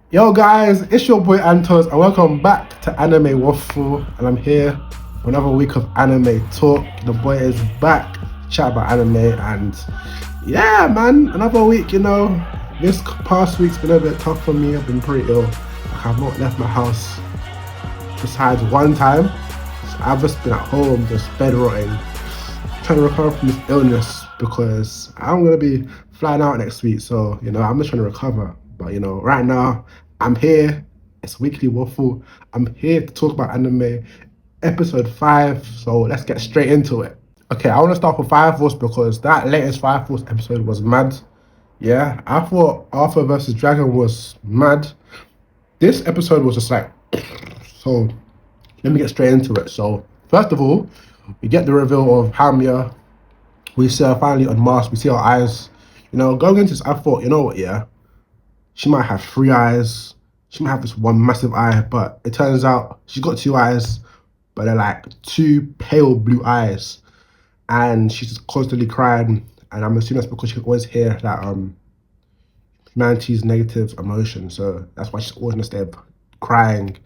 Yo guys, it's your boy Antoz and welcome back to AnimeWaffle, and I'm here for another week of anime talk. The boy is back, chat about anime, and yeah man, another week, this past week's been a bit tough for me. I've been pretty ill. I've not left my house besides one time. So I've just been at home, just bedrotting, trying to recover from this illness because I'm gonna be flying out next week. So I'm just trying to recover. But right now I'm here. It's weekly waffle. I'm here to talk about anime, episode 5. So let's get straight into it. Okay, I want to start with Fire Force because that latest Fire Force episode was mad. Yeah, I thought Arthur versus Dragon was mad. This episode was just like so. Let me get straight into it. So first of all, we get the reveal of Hamia. We see her finally unmasked. We see her eyes. Going into this, I thought, you know what, yeah, she might have 3 eyes. She might have this one massive eye, but it turns out she's got 2 eyes, but they're like 2 pale blue eyes. And she's just constantly crying. And I'm assuming that's because she can always hear that humanity's negative emotion. So that's why she's always gonna stay crying.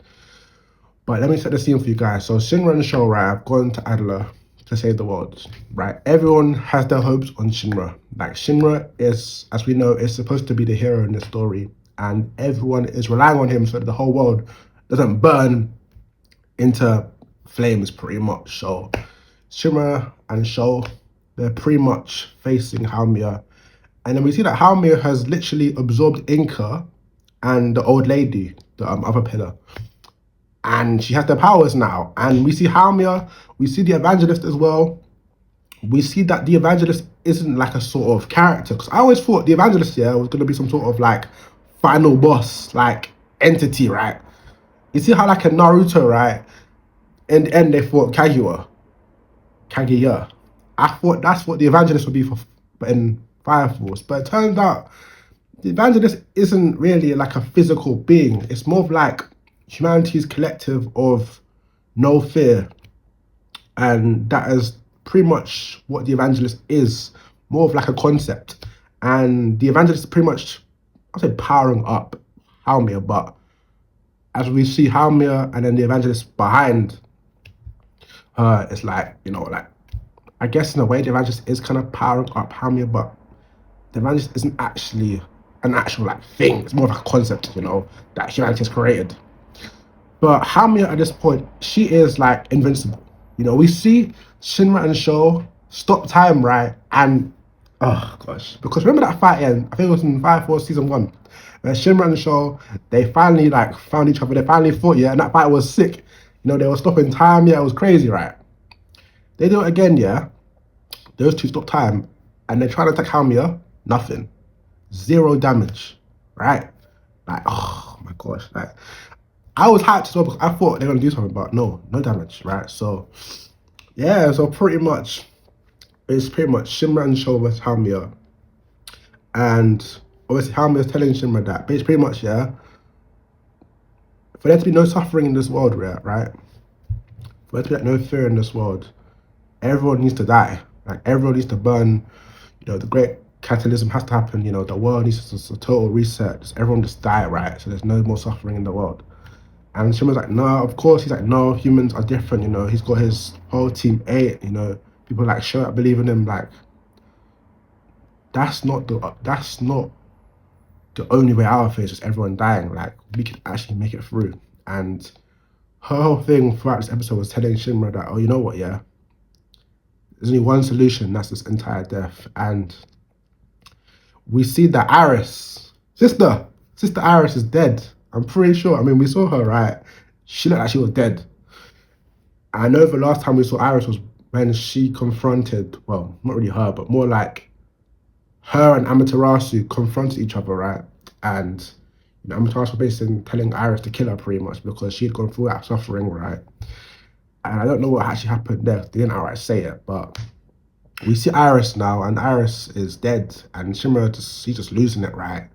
But let me set the scene for you guys. So Shinra and Show, right, I've gone to Adler to save the world, right? Everyone has their hopes on Shinra. Like Shinra is, as we know, is supposed to be the hero in this story, and everyone is relying on him so that the whole world doesn't burn into flames, pretty much. So Shinra and Show, they're pretty much facing Haomiya, and then we see that Haomiya has literally absorbed Inca and the old lady, the other pillar. And she has their powers now. And we see Haomiya, we see the evangelist as well. We see that the evangelist isn't like a sort of character. Because I always thought the evangelist, yeah, was going to be some sort of like final boss, like entity, right? You see how like in Naruto, right? In the end, they fought Kaguya. I thought that's what the evangelist would be for, but in Fire Force. But it turns out the evangelist isn't really like a physical being. It's more of like humanity's collective of no fear, and that is pretty much what the evangelist is, more of like a concept. And the evangelist is pretty much, I'll say, powering up Haomiya, but as we see Haomiya and then the evangelist behind her, it's like, like, I guess in a way the evangelist is kind of powering up Haomiya, but the evangelist isn't actually an actual like thing. It's more of like a concept, that humanity has created. But Haomiya at this point, she is like invincible. We see Shinra and Sho stop time, right? And oh gosh, because remember that fight in, I think it was in Fire Force season 1, where Shinra and Sho, they finally like found each other, they finally fought, yeah, and that fight was sick. They were stopping time, yeah, it was crazy, right? They do it again, yeah. Those two stop time, and they try to attack Haomiya, nothing. 0 damage, right? Like, oh my gosh, like, I was hyped as well because I thought they were going to do something, but no damage, right? So, yeah, so pretty much, it's pretty much Shinra and Sho versus Haomiya. And obviously Haomiya is telling Shinra that, but it's pretty much, yeah, for there to be no suffering in this world, right? For there to be like no fear in this world, everyone needs to die. Like, everyone needs to burn, the great catalysm has to happen, the world needs to total reset. Just everyone just die, right? So there's no more suffering in the world. And Shinra's like, no, of course. He's like, no, humans are different, He's got his whole team 8, people like show up, believe in him. Like, that's not the only way out of it, is just everyone dying. Like, we can actually make it through. And her whole thing throughout this episode was telling Shinra that, oh, you know what, yeah, there's only one solution, that's this entire death. And we see that Aris, sister Aris is dead. I'm pretty sure. I mean, we saw her, right? She looked like she was dead. I know the last time we saw Iris was when she confronted, well, not really her, but more like her and Amaterasu confronted each other, right? And Amaterasu was basically telling Iris to kill her pretty much because she had gone through that suffering, right? And I don't know what actually happened there. They didn't outright say it, but we see Iris now, and Iris is dead, and Shinra she's just losing it, right?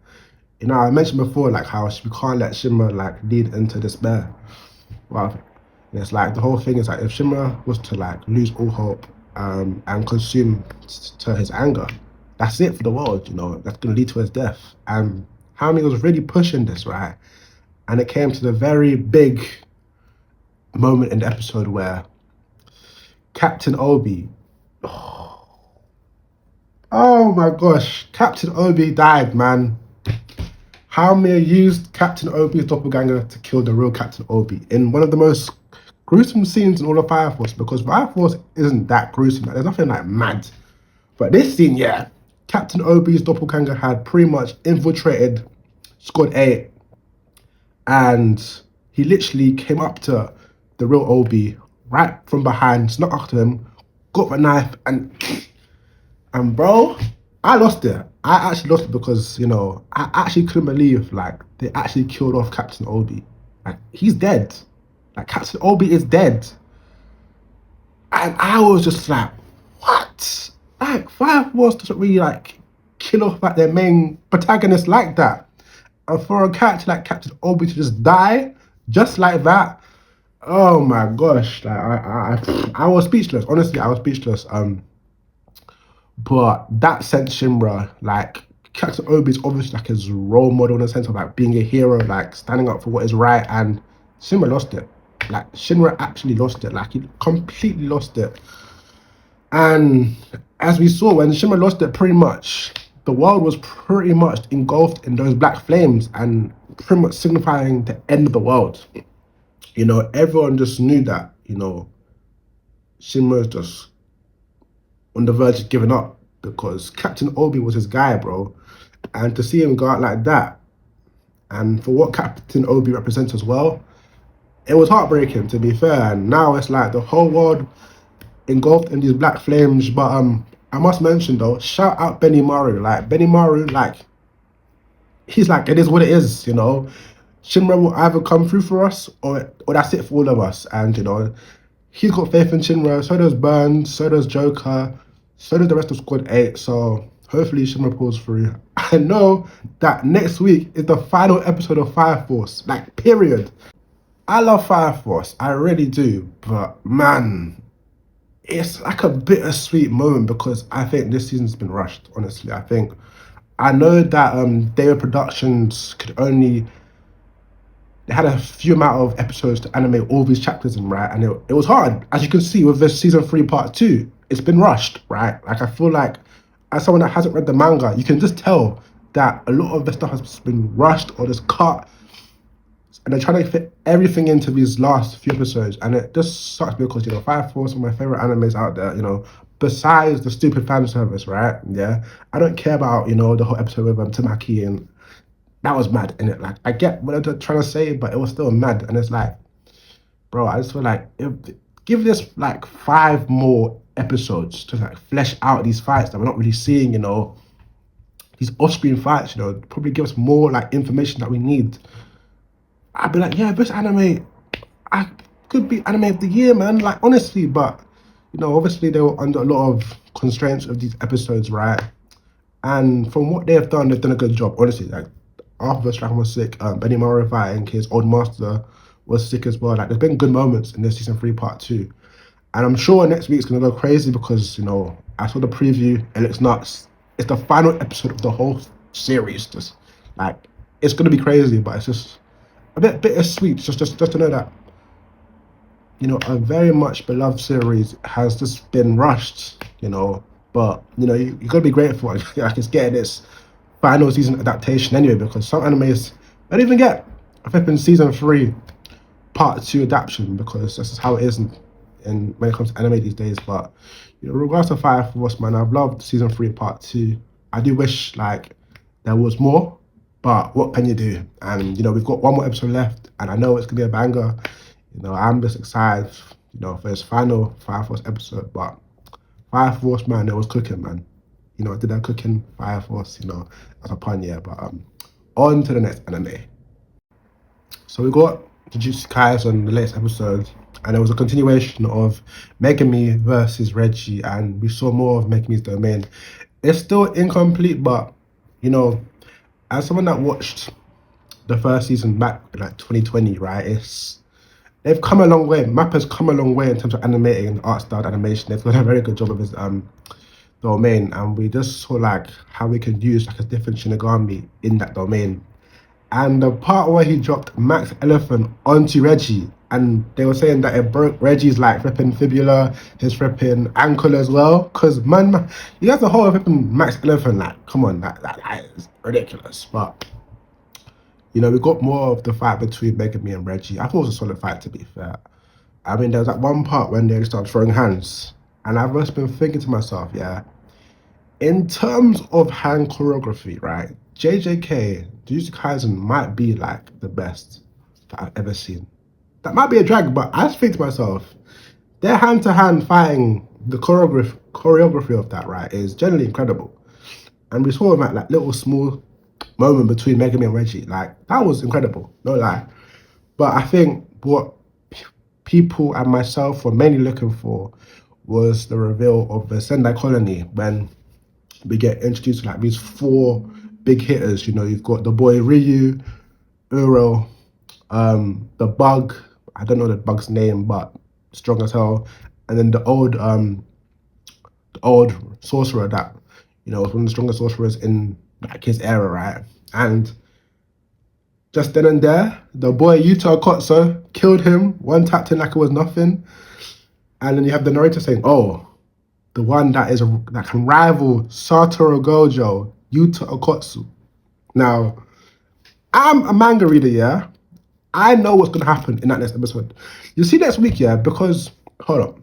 I mentioned before, like, how we can't let Shinra, like, lead into despair. Well, it's like, the whole thing is, like, if Shinra was to, like, lose all hope and consume to his anger, that's it for the world, That's going to lead to his death. And How many was really pushing this, right? And it came to the very big moment in the episode where Captain Obi, oh my gosh, Captain Obi died, man. How many used Captain Obi's doppelganger to kill the real Captain Obi in one of the most gruesome scenes in all of Fire Force? Because Fire Force isn't that gruesome. Like, there's nothing like mad. But this scene, yeah, Captain Obi's doppelganger had pretty much infiltrated Squad 8, and he literally came up to the real Obi right from behind, snuck up to him, got the knife, and bro, I lost it. I actually lost it because, you know, I actually couldn't believe, like, they actually killed off Captain Obi. Like, he's dead. Like, Captain Obi is dead. And I was just like, what? Like, Fire Force doesn't really, like, kill off, like, their main protagonist like that. And for a character like Captain Obi to just die just like that, oh my gosh. Like, I was speechless. Honestly, I was speechless. But that sent Shinra, like, Captain Obi is obviously like his role model in the sense of like being a hero, like standing up for what is right, and Shinra lost it. Like, Shinra actually lost it. Like, he completely lost it. And as we saw, when Shinra lost it, pretty much the world was pretty much engulfed in those black flames and pretty much signifying the end of the world. You know, everyone just knew that, you know, Shinra was just on the verge of giving up because Captain Obi was his guy, bro. And to see him go out like that, and for what Captain Obi represents as well, it was heartbreaking, to be fair. And now it's like the whole world engulfed in these black flames. But I must mention though, shout out Benny Maru. Like, Benny Maru, like, he's like, it is what it is, you know. Shinra will either come through for us or that's it for all of us. And, you know, he's got faith in Shinra, so does Burns, so does Joker, so does the rest of Squad 8. So hopefully Shinra pulls through. I know that next week is the final episode of Fire Force, like, period. I love Fire Force, I really do, but man, it's like a bittersweet moment because I think this season's been rushed, honestly. I know that David Productions they had a few amount of episodes to animate all these chapters in, right? And it was hard. As you can see with this season 3 part 2, it's been rushed, right? Like, I feel like, as someone that hasn't read the manga, you can just tell that a lot of the stuff has been rushed or just cut. And they're trying to fit everything into these last few episodes. And it just sucks because, you know, Fire Force is one of my favorite animes out there, you know, besides the stupid fan service, right? Yeah. I don't care about, you know, the whole episode with Tamaki, and that was mad, innit? Like, I get what they're trying to say, but it was still mad. And it's like, bro, I just feel like, give this like 5 more episodes to like flesh out these fights that we're not really seeing, you know, these off-screen fights, you know, probably give us more like information that we need. I'd be like, yeah, this anime, I could be anime of the year, man. Like, honestly, but, you know, obviously they were under a lot of constraints of these episodes, right? And from what they have done, they've done a good job, honestly. Like, after Dragon was sick, Benny Maru fighting his old master was sick as well. Like, there's been good moments in this season 3 part 2. And I'm sure next week's gonna go crazy because, you know, I saw the preview, it looks nuts. It's the final episode of the whole series. Just, like, it's gonna be crazy, but it's just a bit bittersweet just to know that, you know, a very much beloved series has just been rushed, you know. But, you know, you gotta be grateful like it's getting its final season adaptation anyway, because some animes don't even get a flipping season 3 part 2 adaptation, because this is how it is in when it comes to anime these days. But, you know, in regards to Fire Force, man, I've loved season 3 part 2. I do wish like there was more, but what can you do? And, you know, we've got 1 more episode left, and I know it's gonna be a banger. You know, I'm just excited, you know, for this final Fire Force episode. But Fire Force, man, it was cooking, man. You know, did that cooking, Fire Force, you know, that's a pun, yeah. But on to the next anime. So we got Jujutsu Kaisen, the latest episode, and it was a continuation of Megami versus Reggie, and we saw more of Megami's domain. It's still incomplete, but, you know, as someone that watched the first season back in like 2020, right, they've come a long way. Mappa's come a long way in terms of animating and art style animation. They've done a very good job of his domain, and we just saw like how we can use like a different Shinigami in that domain. And the part where he dropped Max Elephant onto Reggie, and they were saying that it broke Reggie's like flipping fibula, his flipping ankle as well. Cause man, he has a whole flipping Max Elephant. Like, come on, that is ridiculous. But you know, we got more of the fight between Megami and Reggie. I thought it was a solid fight, to be fair. I mean, there was that one part when they started throwing hands, and I've just been thinking to myself, yeah, in terms of hand choreography, right? JJK, Jujutsu Kaisen might be like the best that I've ever seen. That might be a drag, but I just think to myself, their hand-to-hand fighting, the choreography of that, right, is generally incredible. And we saw him at like little small moment between Megami and Reggie. Like, that was incredible, no lie. But I think what people and myself were mainly looking for was the reveal of the Sendai Colony, when we get introduced to like these four big hitters. You know, you've got the boy Ryu, Uro, the bug, I don't know the bug's name, but strong as hell, and then the old sorcerer that, you know, was one of the strongest sorcerers in like his era, right? And just then and there, the boy Yuta Okotsu killed him, one tapped in like it was nothing. And then you have the narrator saying, oh, the one that can rival Satoru Gojo, Yuta Okotsu. Now, I'm a manga reader, yeah? I know what's going to happen in that next episode. You see next week, yeah? Because, hold up,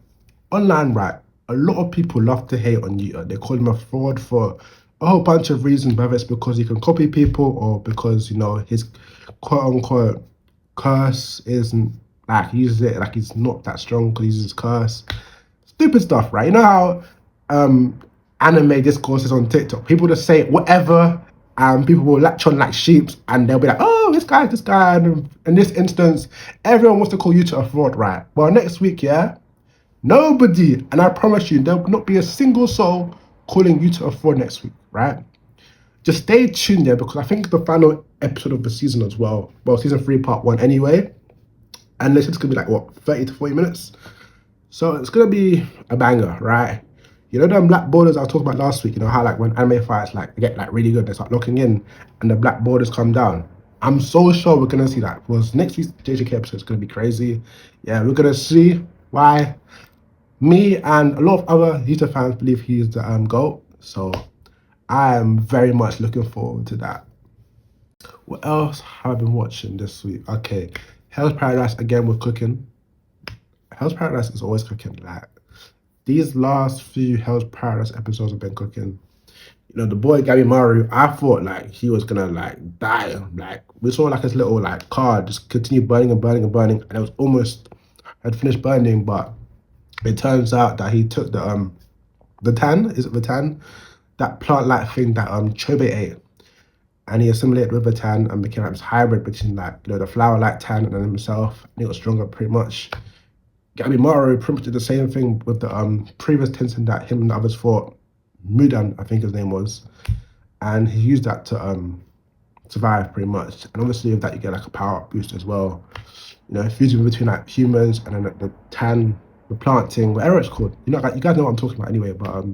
online, right, a lot of people love to hate on Yuta. They call him a fraud for a whole bunch of reasons, whether it's because he can copy people or because, you know, his quote-unquote curse isn't, like, he uses it like he's not that strong because he uses his curse. Stupid stuff, right? You know how anime discourses on TikTok, people just say whatever, and people will latch on like sheep, and they'll be like, oh, this guy. And in this instance, everyone wants to call Yuta a fraud, right? Well, next week, yeah, nobody, and I promise you, there will not be a single soul calling Yuta a fraud next week, right? Just stay tuned there, because I think the final episode of the season as well, season 3, part 1 anyway, and this is going to be like, what, 30 to 40 minutes? So it's going to be a banger, right? You know them black borders I was talking about last week, you know how like when anime fights like get like really good, they start locking in and the black borders come down. I'm so sure we're going to see that, because next week's JJK episode is going to be crazy. Yeah, we're going to see why me and a lot of other Yuta fans believe he's the GOAT. So I am very much looking forward to that. What else have I been watching this week? Okay, Hell's Paradise again with cooking. Hell's Paradise is always cooking. Like, these last few Hell's Paradise episodes have been cooking. You know, the boy Gabby Maru, I thought like he was gonna like die. Like, we saw like his little like car just continue burning and burning and burning, and it was almost had finished burning, but it turns out that he took the tan, is it the tan? That plant-like thing that Chobe ate. And he assimilated with the tan and became like this hybrid between like, you know, the flower-like tan and then himself. And he got stronger pretty much. Gabby Maru pretty much did the same thing with the previous Tenzin that him and the others fought. Mudan, I think his name was. And he used that to survive pretty much. And obviously with that you get like a power-up boost as well. You know, fusing between like humans and then the tan, the plant thing, whatever it's called. You know, like, you guys know what I'm talking about anyway, but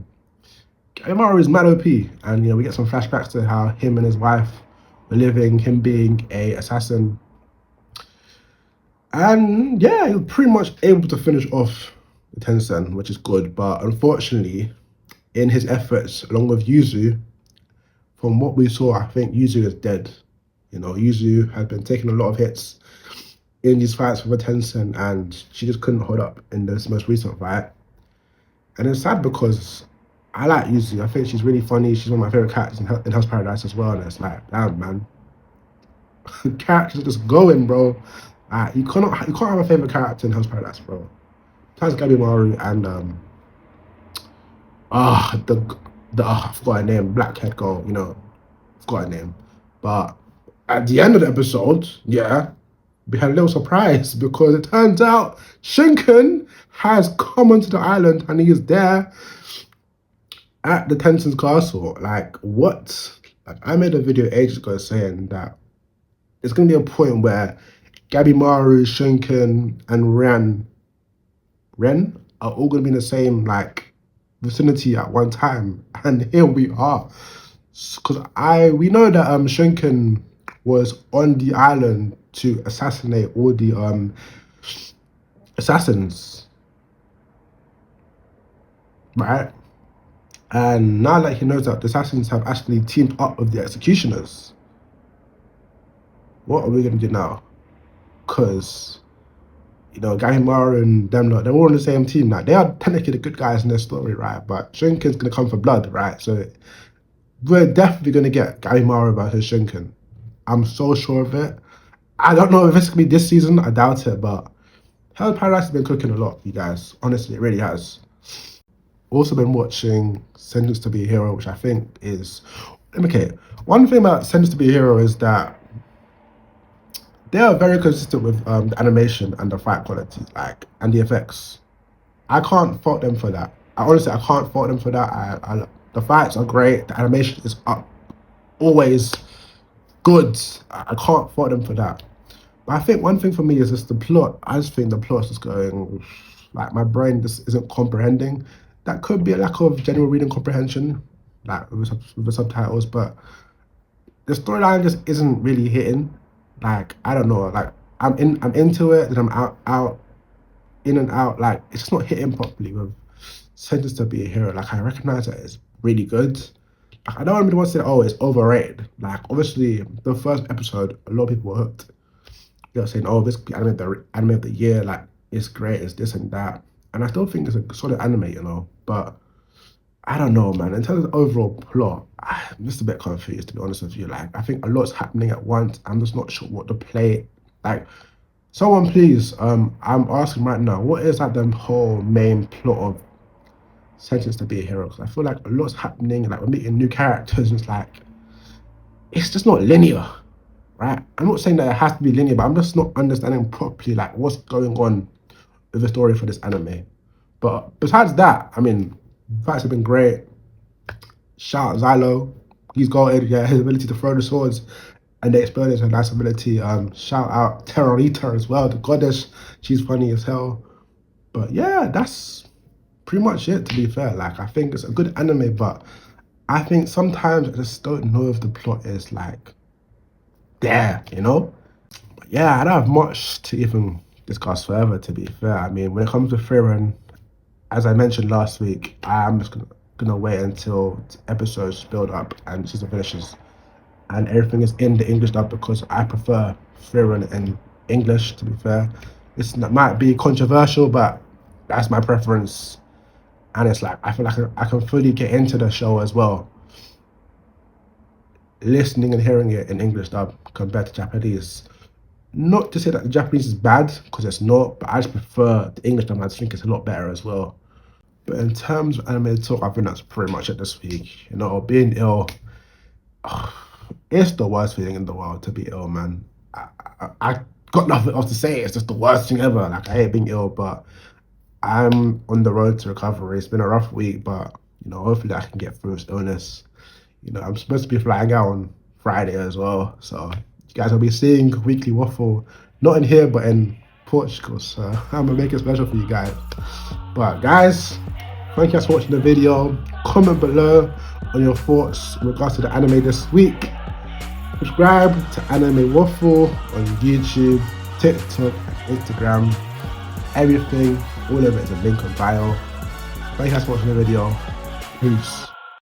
Gabby Maru is mad OP. And you know, we get some flashbacks to how him and his wife were living, him being a assassin. And yeah, he was pretty much able to finish off the Tencent, which is good. But unfortunately, in his efforts, along with Yuzu, from what we saw, I think Yuzu is dead. You know, Yuzu has been taking a lot of hits in these fights for the Tencent, and she just couldn't hold up in this most recent fight. And it's sad because I like Yuzu. I think she's really funny. She's one of my favorite characters in Hell's Paradise as well. And it's like, damn, man. Characters are just going, bro. You can't have a favorite character in Hell's Paradise, bro. Besides Gabby Maru and I forgot her name, black-haired girl, you know, forgot her name. But at the end of the episode, yeah, we had a little surprise, because it turns out Shinken has come onto the island and he is there at the Tencent's castle. Like, what? Like, I made a video ages ago saying that there's gonna be a point where Gabby Maru, Shinken, and Ren are all gonna be in the same like vicinity at one time, and here we are. Because we know that Shunken was on the island to assassinate all the assassins, right? And now that he knows that the assassins have actually teamed up with the executioners, what are we gonna do now? Because Gahimara and them lot, they're all on the same team now. They are technically the good guys in their story, right? But Shunken's gonna come for blood, right? So we're definitely gonna get Gahimara versus Shunken. I'm so sure of it. I don't know if it's gonna be this season. I doubt it, but Hell Paradise has been cooking a lot, you guys. Honestly, it really has. Also been watching Sentence to Be a Hero, which I think is okay. One thing about Sentence to Be a Hero is that they are very consistent with the animation and the fight quality, and the effects. I can't fault them for that. I can't fault them for that. The fights are great. The animation is up, always good. I can't fault them for that. But I think one thing for me is just the plot. I just think the plot is just going, my brain just isn't comprehending. That could be a lack of general reading comprehension, with the subtitles, but the storyline just isn't really hitting. I don't know, I'm into it, then I'm out, in and out. It's just not hitting properly with Sentence to Be a Hero. I recognize that it's really good. I don't really want to say, oh, it's overrated. Obviously, the first episode, a lot of people were hooked. They're saying, oh, this anime of the year, it's great, it's this and that. And I still think it's a solid anime, but I don't know, man. In terms of the overall plot, I'm just a bit confused, to be honest with you. I think a lot's happening at once. I'm just not sure what to play. Someone please, I'm asking right now, what is the whole main plot of Sentence to Be a Hero? Because I feel a lot's happening, we're meeting new characters, and it's just not linear, right? I'm not saying that it has to be linear, but I'm just not understanding properly, what's going on with the story for this anime. But besides that, I mean, fights have been great. Shout out Xylo. He's got his ability to throw the swords and the explode is a nice ability. Shout out Terrorita as well, the goddess. She's funny as hell. But yeah, that's pretty much it, to be fair. I think it's a good anime, but I think sometimes I just don't know if the plot is there, But yeah, I don't have much to even discuss further, to be fair. I mean, when it comes to Frieren, as I mentioned last week, I am just gonna wait until episodes build up and season finishes and everything is in the English dub, because I prefer Frieren in English, to be fair. This might be controversial, but that's my preference. And it's I feel I can fully get into the show as well, listening and hearing it in English dub compared to Japanese. Not to say that the Japanese is bad, because it's not, but I just prefer the English dub. I just think it's a lot better as well. But in terms of anime talk, I think that's pretty much it this week. Being ill, it's the worst feeling in the world to be ill, man. I got nothing else to say. It's just the worst thing ever. I hate being ill, but I'm on the road to recovery. It's been a rough week, but hopefully I can get through this illness. I'm supposed to be flying out on Friday as well, so you guys will be seeing weekly Waffle, not in here, but in Portugal. So I'm gonna make it special for you guys. But guys, thank you guys for watching the video. Comment below on your thoughts in regards to the anime this week. Subscribe to AnimeWaffle on YouTube, TikTok, Instagram, everything. All of it is a link on bio. Thank you guys for watching the video. Peace.